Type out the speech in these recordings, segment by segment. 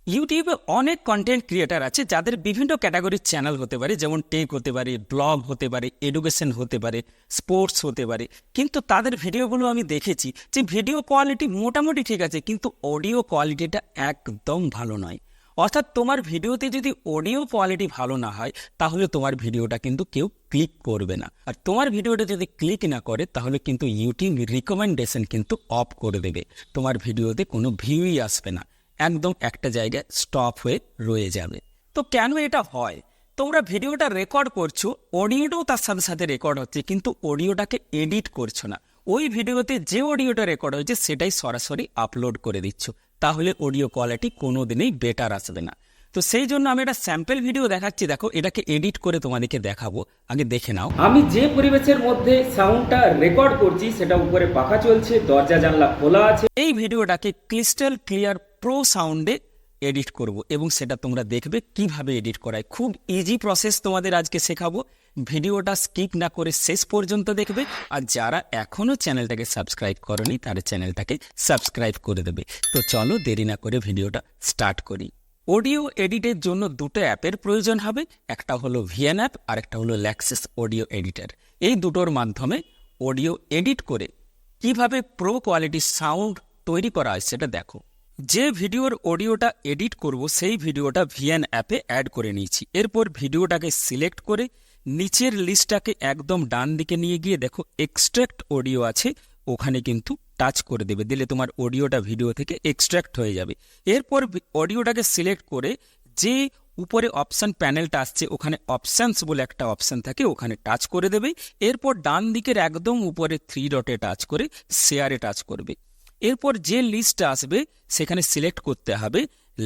ইউটিউবে অনেক content creator আছে যাদের বিভিন্ন ক্যাটাগরির চ্যানেল হতে পারে, যেমন টেক হতে পারে, ব্লগ হতে পারে, এডুকেশন হতে পারে, স্পোর্টস হতে পারে। কিন্তু তাদের ভিডিওগুলো আমি দেখেছি যে ভিডিও কোয়ালিটি মোটামুটি ঠিক আছে, কিন্তু অডিও কোয়ালিটিটা একদম ভালো নয়। অর্থাৎ তোমার ভিডিওতে যদি অডিও কোয়ালিটি ভালো না হয় তাহলে তোমার ভিডিওটা কিন্তু কেউ ক্লিক করবে না। আর তোমার ভিডিওটা যদি ক্লিক না করে তাহলে কিন্তু ইউটিউব রিকমেন্ডেশন কিন্তু অফ করে দেবে, তোমার ভিডিওতে কোনো ভিউই আসবে না, একদম একটা জায়গায় স্টপ হয়ে রয়ে যাবে। তো কেন এটা হয়? তোমরা ভিডিওটা রেকর্ড করছো, অডিওটাও তার সাথে সাথে রেকর্ড হচ্ছে, কিন্তু অডিওটাকে এডিট করছো না। ওই ভিডিওতে যে অডিওটা রেকর্ড হয়েছে সেটাই সরাসরি আপলোড করে দিচ্ছ, তাহলে অডিও কোয়ালিটি কোনো দিনই বেটার আসবে না। তো সেই জন্য আমি একটা স্যাম্পল ভিডিও দেখাচ্ছি, দেখো এটাকে এডিট করে তোমাদেরকে দেখাবো, আগে দেখে নাও। আমি যে পরিবেশের মধ্যে সাউন্ডটা রেকর্ড করছি সেটা উপরে পাখা চলছে, দরজা জানলা খোলা আছে। এই ভিডিওটাকে ক্রিস্টাল ক্লিয়ার প্রো সাউন্ডে এডিট করব এবং সেটা তোমরা দেখবে কিভাবে এডিট করায়। খুব ইজি প্রসেস তোমাদের আজকে শেখাবো, ভিডিওটা স্কিপ না করে শেষ পর্যন্ত দেখবে। আর যারা এখনও চ্যানেলটাকে সাবস্ক্রাইব করনি তারা চ্যানেলটাকে সাবস্ক্রাইব করে দেবে। তো চলো দেরি না করে ভিডিওটা স্টার্ট করি। অডিও এডিটের জন্য দুটো অ্যাপের প্রয়োজন হবে, একটা হলো ভিএন অ্যাপ আর একটা হলো ল্যাক্সিস অডিও এডিটার। এই দুটোর মাধ্যমে অডিও এডিট করে কিভাবে প্রো কোয়ালিটির সাউন্ড তৈরি করা হয় সেটা দেখো। যে ভিডিওর অডিওটা এডিট করব সেই ভিডিওটা ভিএন অ্যাপে অ্যাড করে নিয়েছি। এরপর ভিডিওটাকে সিলেক্ট করে নিচের লিস্টটাকে একদম ডান দিকে নিয়ে গিয়ে দেখো এক্সট্র্যাক্ট অডিও আছে, ওখানে কিন্তু টাচ করে দেবে, দিলে তোমার অডিওটা ভিডিও থেকে এক্সট্র্যাক্ট হয়ে যাবে। এরপর অডিওটাকে সিলেক্ট করে যে উপরে অপশান প্যানেলটা আসছে ওখানে অপশানস বলে একটা অপশান থাকে, ওখানে টাচ করে দেবে। এরপর ডান দিকের একদম উপরে 3 ডটে টাচ করে শেয়ারে টাচ করবে। এরপর যে লিস্টটা আসবে সেখানে সিলেক্ট করতে হবে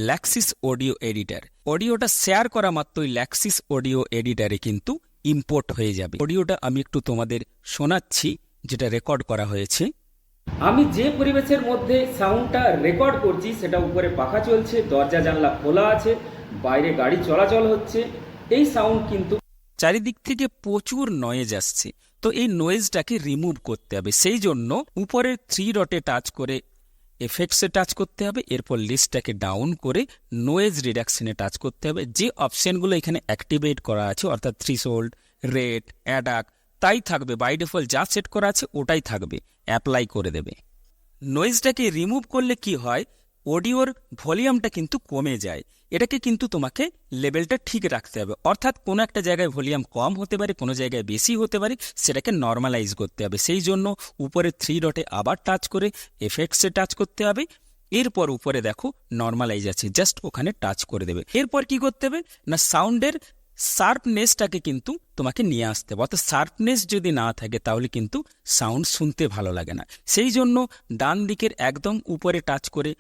ল্যাক্সিস অডিও এডিটার। অডিওটা শেয়ার করা মাত্রই ল্যাক্সিস অডিও এডিটারে কিন্তু ইম্পোর্ট হয়ে যাবে। অডিওটা আমি একটু তোমাদের শোনাচ্ছি যেটা রেকর্ড করা হয়েছে। আমি যে পরিবেশের মধ্যে সাউন্ডটা রেকর্ড করছি সেটা উপরে পাখা চলছে, দরজা জানলা খোলা আছে, বাইরে গাড়ি চলাচল হচ্ছে। এই সাউন্ড কিন্তু চারিদিক থেকে প্রচুর নয়েজ আসছে, তো এই নয়েজটাকে রিমুভ করতে হবে। সেই জন্য উপরের 3 ডটে টাচ করে এফেক্টসে টাচ করতে হবে, এরপর লিস্টটাকে ডাউন করে নয়েজ রিডাকশনে টাচ করতে হবে। যে অপশনগুলো এখানে অ্যাক্টিভেট করা আছে অর্থাৎ থ্রিশোল্ড, রেট, অ্যাডাক তাই থাকবে, বাই ডিফল্ট যা সেট করা আছে ওটাই থাকবে, অ্যাপ্লাই করে দেবে। নয়েজটাকে রিমুভ করলে কি হয়, অডিওর ভলিউমটা কিন্তু কমে যায়। এটাকে কিন্তু তোমাকে লেভেলটা ঠিক রাখতে হবে, অর্থাৎ কোনো একটা জায়গায় ভলিউম কম হতে পারে, কোনো জায়গায় বেশি হতে পারে, সেটাকে নর্মালাইজ করতে হবে। সেই জন্য উপরে 3 ডটে আবার টাচ করে এফেক্টসে টাচ করতে হবে। এরপর উপরে দেখো নর্মালাইজ আছে, জাস্ট ওখানে টাচ করে দেবে। এরপর কি করতে হবে না, সাউন্ডের শার্পনেসটাকে কিন্তু তোমাকে নিয়ে আসতে হবে, অর্থাৎ শার্পনেস যদি না থাকে তাহলে কিন্তু সাউন্ড শুনতে ভালো লাগে না। সেই জন্য ডান দিকের একদম উপরে টাচ করে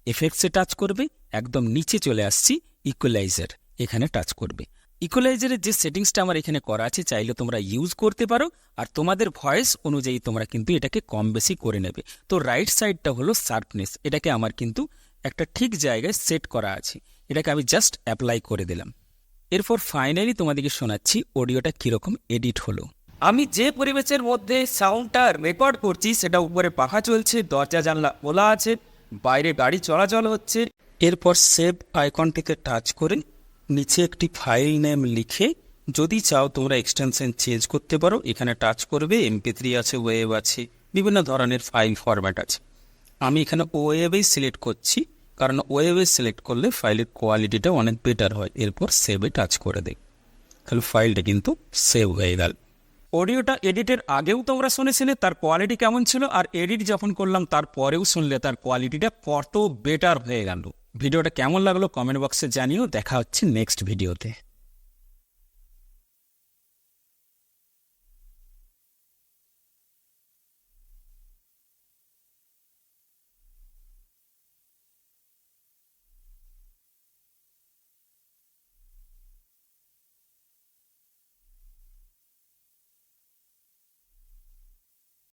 এফেক্টসে টাচ করবে, একদম নিচে চলে আসছি ইকুয়ালাইজার, এখানে টাচ করবে। ইকুয়ালাইজারের যে সেটিংসটা আমার এখানে করা আছে চাইলে তোমরা ইউজ করতে পারো, আর তোমাদের ভয়েস অনুযায়ী তোমরা কিন্তু এটাকে কম বেশি করে নেবে। তো রাইট সাইডটা হলো শার্পনেস, এটাকে আমার কিন্তু একটা ঠিক জায়গায় সেট করা আছে, এটাকে আমি জাস্ট অ্যাপ্লাই করে দিলাম। এরপর ফাইনালি তোমাদেরকে শোনাচ্ছি অডিওটা কীরকম এডিট হলো। আমি যে পরিবেশের মধ্যে সাউন্ডটা রেকর্ড করছি সেটা উপরে পাখা চলছে, দরজা জানলা খোলা আছে, বাইরে গাড়ি চলাচল হচ্ছে। এরপর সেভ আইকনটিকে টাচ করে নিচে একটি ফাইল নেম লিখে যদি চাও তোমরা এক্সটেনশন চেঞ্জ করতে পারো, এখানে টাচ করবে। MP3 আছে, ওয়েব আছে, বিভিন্ন ধরনের ফাইল ফরম্যাট আছে। আমি এখানে ওয়েবেই সিলেক্ট করছি, কারণ ওয়েবে সিলেক্ট করলে ফাইলের কোয়ালিটিটা অনেক বেটার হয়। এরপর সেভে টাচ করে দেয়, তাহলে ফাইলটা কিন্তু সেভ হয়ে গেল। অডিওটা এডিটের আগেও তোমরা শুনেছিলে তার কোয়ালিটি কেমন ছিল, আর এডিট যখন করলাম তারপরেও শুনলে তার কোয়ালিটিটা কত বেটার হয়ে গেল। ভিডিওটা কেমন লাগলো কমেন্ট বক্সে জানিও। দেখা হচ্ছে নেক্সট ভিডিওতে।